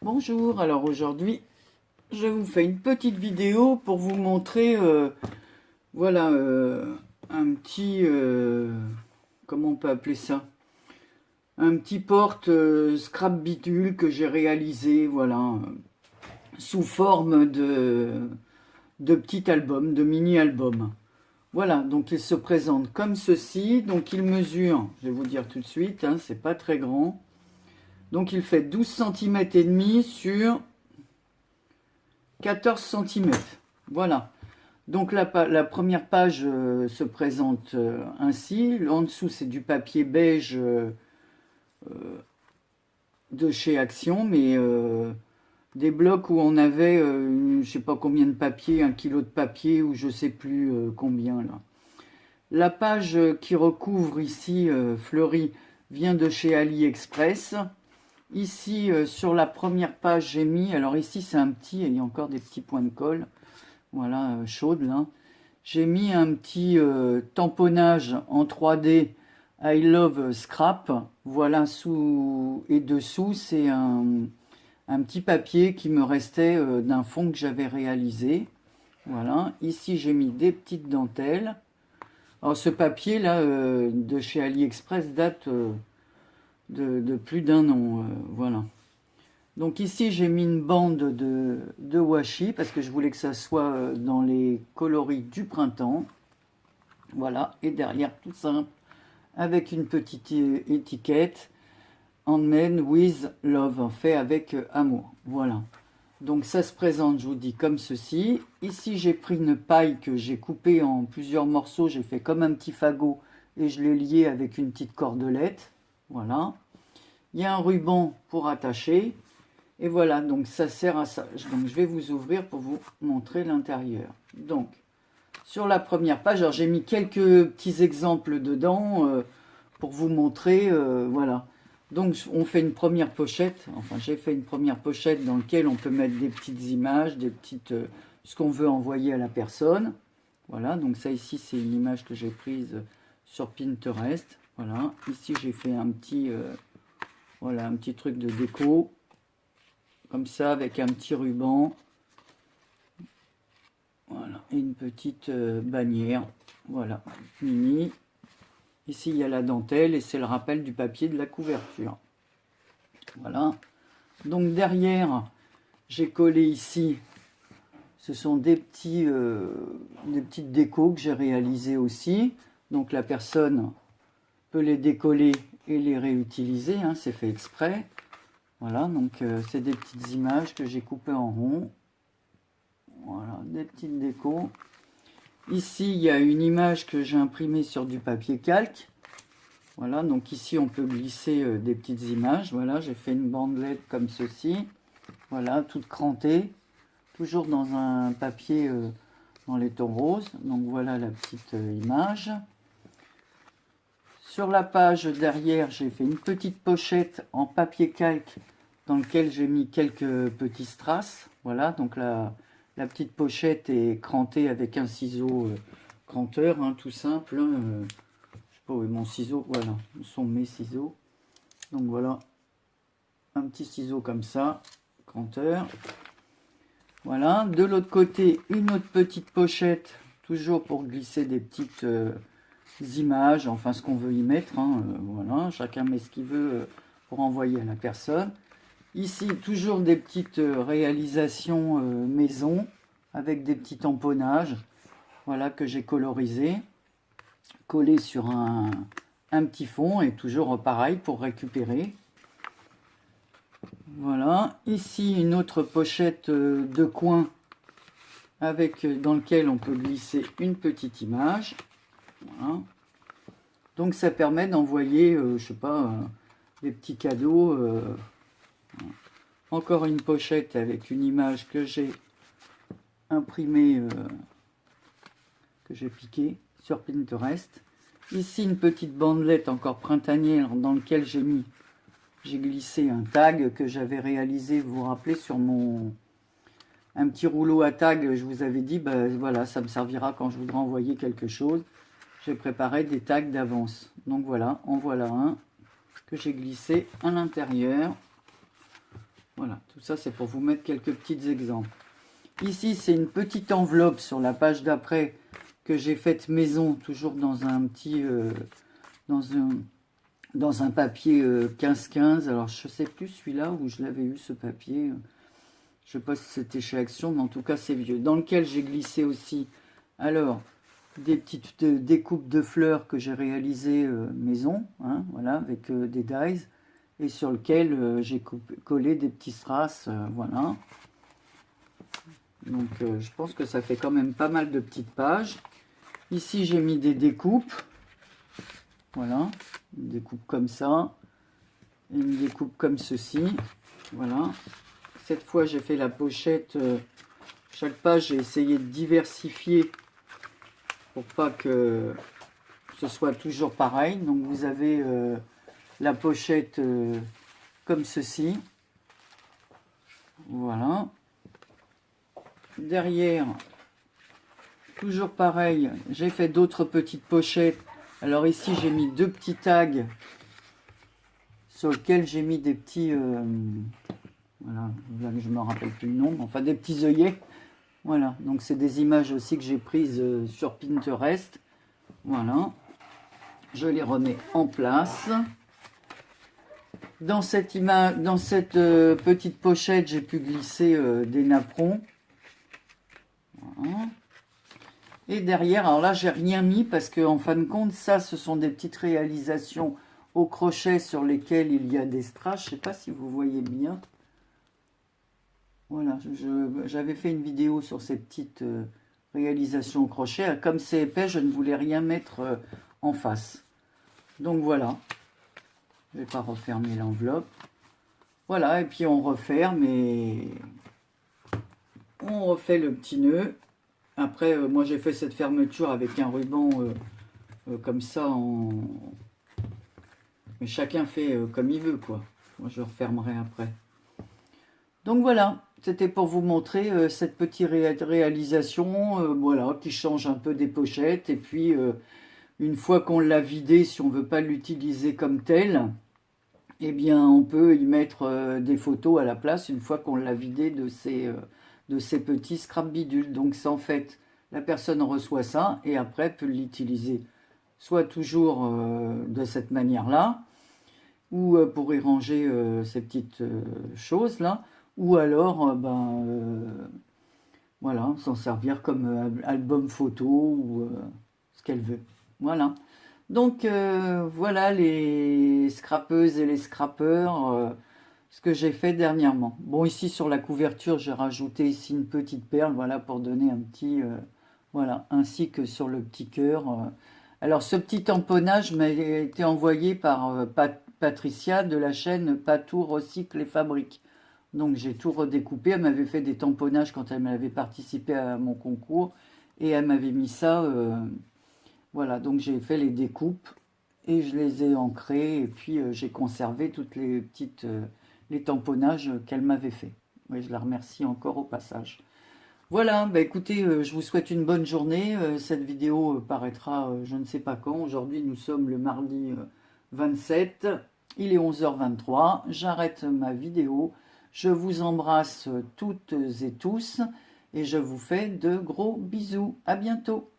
Bonjour, alors aujourd'hui je vous fais une petite vidéo pour vous montrer voilà un petit comment on peut appeler ça, un petit porte scrap bidule que j'ai réalisé, voilà, sous forme de petit album, de mini album. Voilà, donc il se présente comme ceci. Donc il mesure, je vais vous dire tout de suite, hein, c'est pas très grand, donc il fait 12 cm et demi sur 14 cm. Voilà. Donc la première page se présente ainsi. En dessous, c'est du papier beige de chez Action, mais des blocs où on avait, je sais pas combien de papier, 1 kilo de papier, ou je sais plus combien là. La page qui recouvre ici, fleurie, vient de chez AliExpress. Ici, sur la première page, j'ai mis, alors ici c'est un petit, il y a encore des petits points de colle, voilà, chaude là. J'ai mis un petit tamponnage en 3D I Love Scrap. Voilà, sous et dessous, c'est un petit papier qui me restait d'un fond que j'avais réalisé. Voilà, ici j'ai mis des petites dentelles. Alors ce papier là de chez AliExpress date de plus d'un an. Voilà. Donc ici j'ai mis une bande de washi parce que je voulais que ça soit dans les coloris du printemps. Voilà, et derrière tout simple, avec une petite étiquette, Handmade with Love, fait avec amour. Voilà. Donc ça se présente, je vous dis, comme ceci. Ici j'ai pris une paille que j'ai coupée en plusieurs morceaux, j'ai fait comme un petit fagot et je l'ai lié avec une petite cordelette. Voilà. Il y a un ruban pour attacher. Et voilà, donc ça sert à ça. Donc je vais vous ouvrir pour vous montrer l'intérieur. Donc, sur la première page, alors j'ai mis quelques petits exemples dedans pour vous montrer, voilà. Donc on fait une première pochette, enfin j'ai fait une première pochette dans laquelle on peut mettre des petites images, des petites, ce qu'on veut envoyer à la personne. Voilà, donc ça ici c'est une image que j'ai prise sur Pinterest. Voilà, ici j'ai fait un petit, voilà, un petit truc de déco comme ça avec un petit ruban, voilà, et une petite bannière, voilà, mini. Ici il y a la dentelle et c'est le rappel du papier de la couverture. Voilà, donc derrière j'ai collé ici, ce sont des petites décos que j'ai réalisées aussi. Donc la personne peut les décoller et les réutiliser, hein, c'est fait exprès. Voilà, donc c'est des petites images que j'ai coupées en rond. Voilà, des petites décos. Ici, il y a une image que j'ai imprimée sur du papier calque. Voilà, donc ici, on peut glisser des petites images. Voilà, j'ai fait une bandelette comme ceci. Voilà, toute crantée. Toujours dans un papier dans les tons roses. Donc voilà la petite image. Sur la page derrière, j'ai fait une petite pochette en papier calque dans lequel j'ai mis quelques petits strass. Voilà, donc la petite pochette est crantée avec un ciseau cranteur, hein, tout simple. Je sais pas où est mon ciseau, voilà, ce sont mes ciseaux. Donc voilà, un petit ciseau comme ça, cranteur. Voilà, de l'autre côté, une autre petite pochette, toujours pour glisser des petites images, enfin ce qu'on veut y mettre, hein, voilà, chacun met ce qu'il veut pour envoyer à la personne. Ici, toujours des petites réalisations maison, avec des petits tamponnages, voilà, que j'ai colorisé, collé sur un petit fond, et toujours pareil pour récupérer. Voilà, ici une autre pochette de coin, dans lequel on peut glisser une petite image. Voilà. Donc ça permet d'envoyer, je sais pas, des petits cadeaux. Encore une pochette avec une image que j'ai imprimée, que j'ai piquée sur Pinterest. Ici une petite bandelette encore printanière dans laquelle j'ai glissé un tag que j'avais réalisé, vous vous rappelez, sur un petit rouleau à tag. Je vous avais dit, ben voilà, ça me servira quand je voudrais envoyer quelque chose. J'ai préparé des tags d'avance. Donc voilà, en voilà un que j'ai glissé à l'intérieur. Voilà, tout ça c'est pour vous mettre quelques petits exemples. Ici c'est une petite enveloppe sur la page d'après que j'ai faite maison, toujours dans un petit, dans un papier 15-15. Alors je sais plus celui-là où je l'avais eu ce papier. Je sais pas si c'était chez Action, mais en tout cas c'est vieux. Dans lequel j'ai glissé aussi, alors, des petites découpes de fleurs que j'ai réalisées maison, hein, voilà, avec des dies, et sur lequel j'ai collé des petits strass, voilà. Donc je pense que ça fait quand même pas mal de petites pages. Ici j'ai mis des découpes, voilà, une découpe comme ça, et une découpe comme ceci, voilà. Cette fois j'ai fait la pochette, chaque page j'ai essayé de diversifier pour pas que ce soit toujours pareil. Donc vous avez la pochette comme ceci, voilà. Derrière, toujours pareil, j'ai fait d'autres petites pochettes. Alors ici j'ai mis deux petits tags sur lesquels j'ai mis des petits, voilà, là je me rappelle plus le nom, enfin des petits œillets. Voilà, donc c'est des images aussi que j'ai prises sur Pinterest. Voilà, je les remets en place. Dans cette image, dans cette petite pochette, j'ai pu glisser des napperons. Voilà. Et derrière, alors là, j'ai rien mis parce que en fin de compte, ça, ce sont des petites réalisations au crochet sur lesquelles il y a des strass. Je ne sais pas si vous voyez bien. Voilà, j'avais fait une vidéo sur ces petites réalisations au crochet. Comme c'est épais, je ne voulais rien mettre en face. Donc voilà. Je ne vais pas refermer l'enveloppe. Voilà, et puis on referme et on refait le petit nœud. Après, moi j'ai fait cette fermeture avec un ruban comme ça. Mais chacun fait comme il veut, quoi. Moi je refermerai après. Donc voilà, c'était pour vous montrer cette petite réalisation, voilà, qui change un peu des pochettes. Et puis, une fois qu'on l'a vidé, si on ne veut pas l'utiliser comme tel, eh bien, on peut y mettre des photos à la place une fois qu'on l'a vidé de ces petits scrap bidules. Donc, c'est en fait, la personne reçoit ça et après peut l'utiliser soit toujours de cette manière-là, ou pour y ranger ces petites choses-là, ou alors, voilà, s'en servir comme album photo ou ce qu'elle veut. Voilà. Donc voilà les scrapeuses et les scrapeurs, ce que j'ai fait dernièrement. Bon, ici sur la couverture, j'ai rajouté ici une petite perle, voilà, pour donner un petit, voilà, ainsi que sur le petit cœur. Alors ce petit tamponnage m'a été envoyé par Patricia de la chaîne Patou Recycle et Fabrique. Donc j'ai tout redécoupé, elle m'avait fait des tamponnages quand elle m'avait participé à mon concours et elle m'avait mis ça. Voilà, donc j'ai fait les découpes et je les ai ancrées et puis j'ai conservé toutes les petites les tamponnages qu'elle m'avait fait. Oui, je la remercie encore au passage. Voilà, bah écoutez, je vous souhaite une bonne journée. Cette vidéo paraîtra je ne sais pas quand. Aujourd'hui, nous sommes le mardi 27. Il est 11h23. J'arrête ma vidéo. Je vous embrasse toutes et tous et je vous fais de gros bisous. À bientôt.